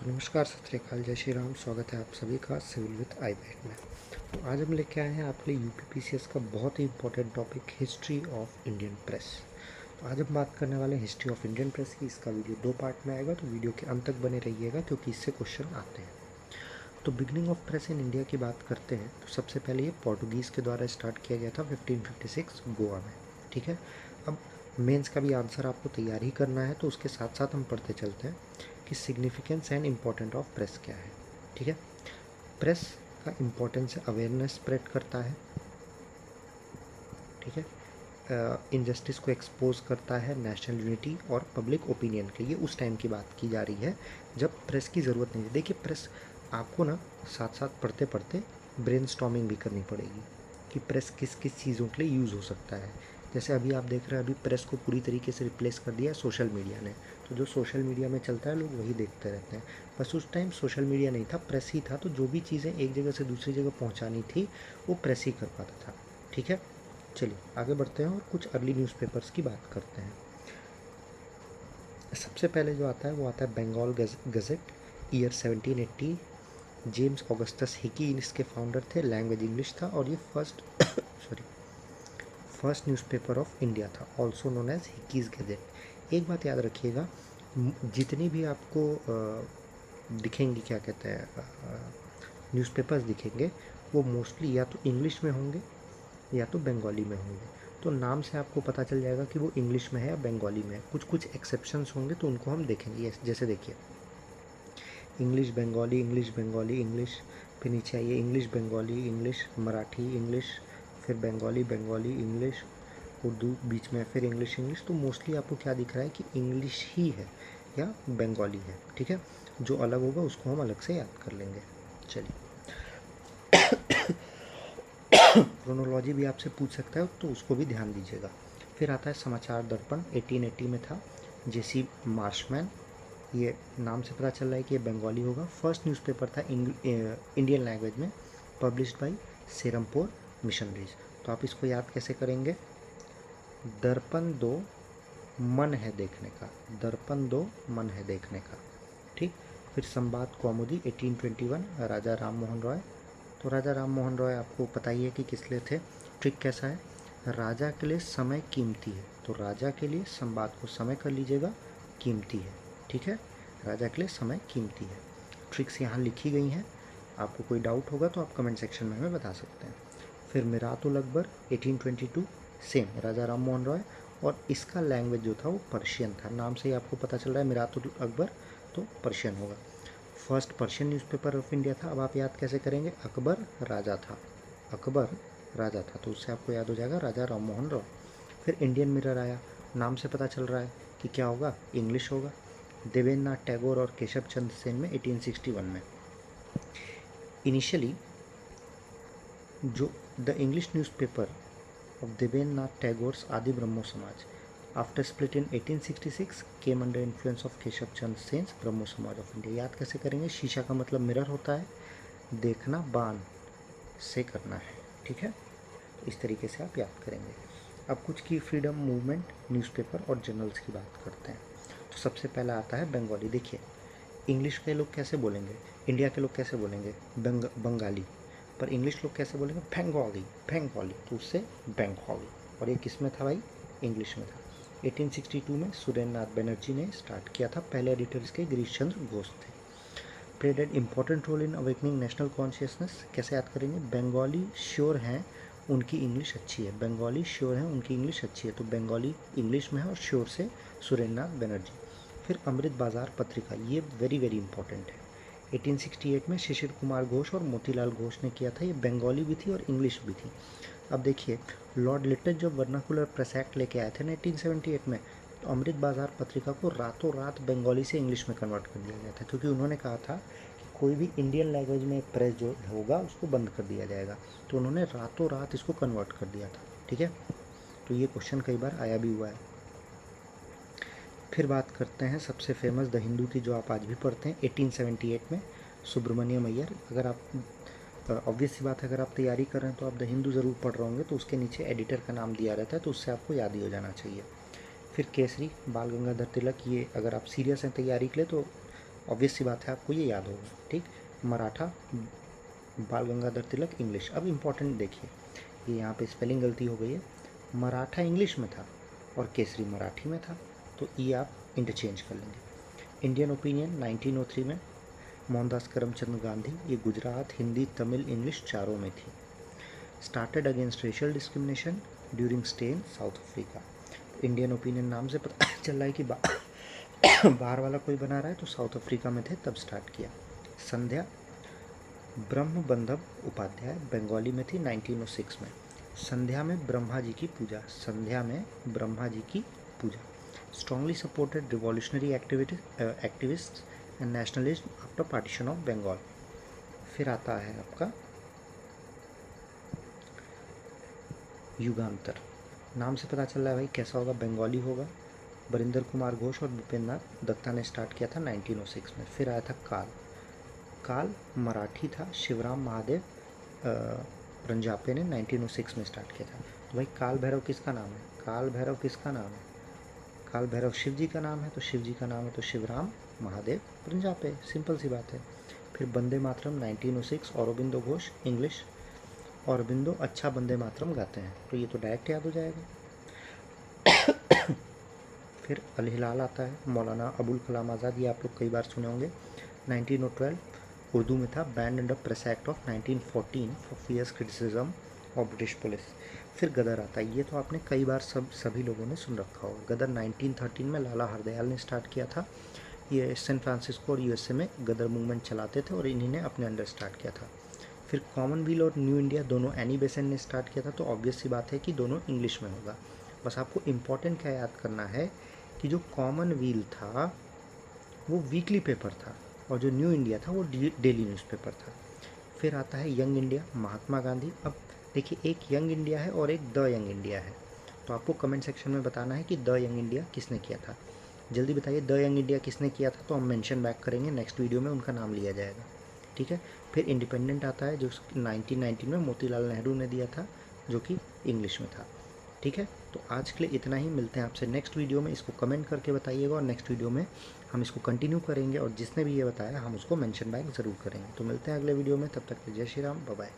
तो नमस्कार, सत श्री अकाल, जय श्री राम। स्वागत है आप सभी का सिविल विद आईबैट में। तो आज हम लेके आए हैं आपके लिए यूपीपीसीएस का बहुत ही important topic, history of Indian press. तो आज हम बात करने वाले हैं हिस्ट्री ऑफ इंडियन प्रेस की। इसका वीडियो 2 पार्ट में आएगा, तो वीडियो के अंत तक बने रहिएगा क्योंकि इससे क्वेश्चन आते हैं। तो beginning of press in India की बात करते हैं तो सबसे पहले ये पोर्टुगीज़ के द्वारा स्टार्ट किया गया था 1556 गोवा में। ठीक है, अब मेंस का भी आंसर आपको तैयार ही करना है, तो उसके साथ साथ हम पढ़ते चलते हैं कि significance and important of press क्या है। ठीक है, प्रेस का इम्पोर्टेंस है, अवेयरनेस स्प्रेड करता है। ठीक है, इनजस्टिस को एक्सपोज करता है, नेशनल यूनिटी और पब्लिक ओपिनियन के लिए उस टाइम की बात की जा रही है जब प्रेस की ज़रूरत नहीं है। देखिए, प्रेस आपको ना साथ साथ पढ़ते पढ़ते ब्रेनस्टॉर्मिंग भी करनी पड़ेगी कि प्रेस किस किस चीज़ों के लिए यूज़ हो सकता है। जैसे अभी आप देख रहे हैं, अभी प्रेस को पूरी तरीके से रिप्लेस कर दिया है सोशल मीडिया ने। तो जो सोशल मीडिया में चलता है लोग वही देखते रहते हैं। बस उस टाइम सोशल मीडिया नहीं था, प्रेस ही था। तो जो भी चीज़ें एक जगह से दूसरी जगह पहुंचानी थी वो प्रेस ही कर पाता था। ठीक है, चलिए आगे बढ़ते हैं और कुछ अर्ली न्यूज़पेपर्स की बात करते हैं। सबसे पहले जो आता है वो आता है Bengal Gazette, year 1780। James Augustus Hicky इसके फाउंडर थे। लैंग्वेज इंग्लिश था और ये फर्स्ट न्यूज़पेपर ऑफ इंडिया था, also known as Hicky's Gazette. एक बात याद रखिएगा, जितनी भी आपको दिखेंगी, क्या कहते हैं, न्यूज़पेपर्स दिखेंगे, वो मोस्टली या तो इंग्लिश में होंगे या तो बंगाली में होंगे। तो नाम से आपको पता चल जाएगा कि वो इंग्लिश में है या बंगाली में है। कुछ कुछ एक्सेप्शंस होंगे तो उनको हम देखेंगे। जैसे देखिए, English Bengali, English Bengali, English, फिर नीचे आइए English Bengali, English Marathi, English, फिर बंगाली बंगाली, इंग्लिश उर्दू, बीच में फिर इंग्लिश इंग्लिश। तो मोस्टली आपको क्या दिख रहा है कि इंग्लिश ही है या बंगाली है। ठीक है, जो अलग होगा उसको हम अलग से याद कर लेंगे। चलिए, क्रोनोलॉजी भी आपसे पूछ सकता है तो उसको भी ध्यान दीजिएगा। फिर आता है समाचार दर्पण, 1880 में था, जेसी मार्शमैन। ये नाम से पता चल रहा है कि ये बंगाली होगा। फर्स्ट न्यूज़पेपर था इंडियन लैंग्वेज में, पब्लिश्ड बाय सेरमपुर मिशनरीज। तो आप इसको याद कैसे करेंगे? दर्पण दो मन है देखने का, दर्पण दो मन है देखने का। ठीक, फिर संवाद कौमुदी 1821, राजा राम मोहन रॉय। तो राजा राम मोहन रॉय आपको पता ही है कि किस लिए थे। ट्रिक कैसा है, राजा के लिए समय कीमती है, तो राजा के लिए संवाद को समय कर लीजिएगा, कीमती है। ठीक है, राजा के लिए समय कीमती है। ट्रिक्स यहाँ लिखी गई हैं, आपको कोई डाउट होगा तो आप कमेंट सेक्शन में हमें बता सकते हैं। फिर मिरातुल अकबर 1822, सेम राजा राम मोहन रॉय, और इसका लैंग्वेज जो था वो पर्शियन था। नाम से ही आपको पता चल रहा है मिरातुल अकबर, तो पर्शियन होगा। First Persian newspaper of India था। अब आप याद कैसे करेंगे? अकबर राजा था, अकबर राजा था, तो उससे आपको याद हो जाएगा राजा राम मोहन रॉय। फिर इंडियन मिरर आया, नाम से पता चल रहा है कि क्या होगा, इंग्लिश होगा। देवेंद्र नाथ टैगोर और केशव चंद्र सेन में 1861 में। इनिशियली जो the English newspaper of Devendra Nath Tagore's Adi Brahmo Samaj, after split in 1866 came under influence of Keshav Chandra Sen's Brahmo Samaj of India. याद कैसे करेंगे? शीशा का मतलब मिरर होता है, देखना बाण से करना है। ठीक है, तो इस तरीके से आप याद करेंगे। अब कुछ की फ्रीडम मूवमेंट न्यूज़पेपर और जर्नल्स की बात करते हैं। तो सबसे पहला आता है बंगाली। देखिए, इंग्लिश के लोग कैसे बोलेंगे, इंडिया के लोग कैसे बोलेंगे बंगाली, पर इंग्लिश लोग कैसे बोलेंगे? बंगाली, बंगाली, तो उससे बंगाली। और ये किस में था भाई? इंग्लिश में था। 1862 में सुरेंद्र नाथ बनर्जी ने स्टार्ट किया था। पहले एडिटर इसके गिरीश चंद्र घोष थे। Played an important role in awakening national consciousness. कैसे याद करेंगे? बंगाली श्योर हैं उनकी इंग्लिश अच्छी है, बंगाली श्योर हैं उनकी इंग्लिश अच्छी है, तो बंगाली इंग्लिश में है और श्योर से सुरेंद्र नाथ बनर्जी। फिर अमृत बाजार पत्रिका, ये वेरी वेरी इंपॉर्टेंट है। 1868 में शिशिर कुमार घोष और मोतीलाल घोष ने किया था। ये बंगाली भी थी और इंग्लिश भी थी। अब देखिए, लॉर्ड लिटन जब वर्नाकुलर प्रेस एक्ट लेके आए थे 1978 में, तो अमृत बाजार पत्रिका को रातों रात बंगाली से इंग्लिश में कन्वर्ट कर दिया गया था, क्योंकि उन्होंने कहा था कि कोई भी इंडियन लैंग्वेज में प्रेस जो होगा उसको बंद कर दिया जाएगा। तो उन्होंने रातों रात इसको कन्वर्ट कर दिया था। ठीक है, तो ये क्वेश्चन कई बार आया भी हुआ है। फिर बात करते हैं सबसे फेमस द हिंदू की, जो आप आज भी पढ़ते हैं, 1878 में सुब्रमण्यम अय्यर। अगर आप ऑब्वियस सी बात है, अगर आप तैयारी कर रहे हैं तो आप द हिंदू ज़रूर पढ़ रहे होंगे, तो उसके नीचे एडिटर का नाम दिया रहता है, तो उससे आपको याद ही हो जाना चाहिए। फिर केसरी बाल गंगाधर तिलक, ये अगर आप सीरियस हैं तैयारी के लिए तो ऑब्वियस सी बात है, आपको ये याद होगा, ठीक। मराठा बाल गंगाधर तिलक इंग्लिश। अब इम्पॉर्टेंट देखिए, ये यहाँ पे स्पेलिंग गलती हो गई है, मराठा इंग्लिश में था और केसरी मराठी में था, तो ये आप इंटरचेंज कर लेंगे। इंडियन ओपिनियन 1903 में मोहनदास करमचंद गांधी, ये गुजरात, हिंदी, तमिल, इंग्लिश चारों में थी। Started against racial discrimination during stay in south Africa. Indian opinion नाम से पता चल रहा है कि बाहर वाला कोई बना रहा है, तो साउथ अफ्रीका में थे तब स्टार्ट किया। संध्या ब्रह्म बंधव उपाध्याय, बंगाली में थी 1906 में। संध्या में ब्रह्मा जी की पूजा, संध्या में ब्रह्मा जी की पूजा। Strongly supported revolutionary activist and nationalist after partition of Bengal. फिर आता है आपका युगांतर। नाम से पता चल रहा है भाई कैसा होगा, बंगाली होगा। बरिंदर कुमार घोष और भूपेंद्र नाथ दत्ता ने स्टार्ट किया था 1906 में। फिर आया था काल। काल मराठी था, शिवराम महादेव रंजापे ने 1906 में स्टार्ट किया था। तो भाई काल भैरव किसका नाम है, काल भैरव किसका नाम है, काल भैरव शिव जी का नाम है, तो शिव जी का नाम है तो शिवराम महादेव रंजापे, सिंपल सी बात है। फिर वंदे मातरम 1906, औरोबिंदो घोष इंग्लिश, औरोबिंदो अच्छा वंदे मातरम गाते हैं, तो ये तो डायरेक्ट याद हो जाएगा। फिर अल हिलाल आता है, मौलाना अबुल कलाम आज़ाद, ये आप लोग कई बार सुने होंगे। 1912 उर्दू में था, banned under press act of 1914 for fierce criticism of British police. फिर गदर आता है, ये तो आपने कई बार सभी लोगों ने सुन रखा होगा। गदर 1913 में लाला हरदयाल ने स्टार्ट किया था। ये सैन फ्रांसिस्को और यूएसए में गदर मूवमेंट चलाते थे और इन्हीं ने अपने अंडर स्टार्ट किया था। फिर कॉमनवेल्थ और न्यू इंडिया दोनों एनी बेसेंट ने स्टार्ट किया था, तो ऑब्वियस सी बात है कि दोनों इंग्लिश में होगा। बस आपको इम्पॉर्टेंट क्या याद करना है कि जो कॉमनवेल्थ था वो वीकली पेपर था और जो न्यू इंडिया था वो डेली न्यूज़पेपर था। फिर आता है यंग इंडिया, महात्मा गांधी। अब देखिए, एक यंग इंडिया है और एक द यंग इंडिया है, तो आपको कमेंट सेक्शन में बताना है कि द यंग इंडिया किसने किया था। जल्दी बताइए द यंग इंडिया किसने किया था, तो हम मेंशन बैक करेंगे, नेक्स्ट वीडियो में उनका नाम लिया जाएगा, ठीक है। फिर इंडिपेंडेंट आता है जो 1919 में मोतीलाल नेहरू ने दिया था, जो कि इंग्लिश में था, ठीक है। तो आज के लिए इतना ही, मिलते हैं आपसे नेक्स्ट वीडियो में। इसको कमेंट करके बताइएगा और नेक्स्ट वीडियो में हम इसको कंटिन्यू करेंगे और जिसने भी ये बताया हम उसको मेंशन बैक ज़रूर करेंगे। तो मिलते हैं अगले वीडियो में, तब तक जय श्री राम, बाय बाय।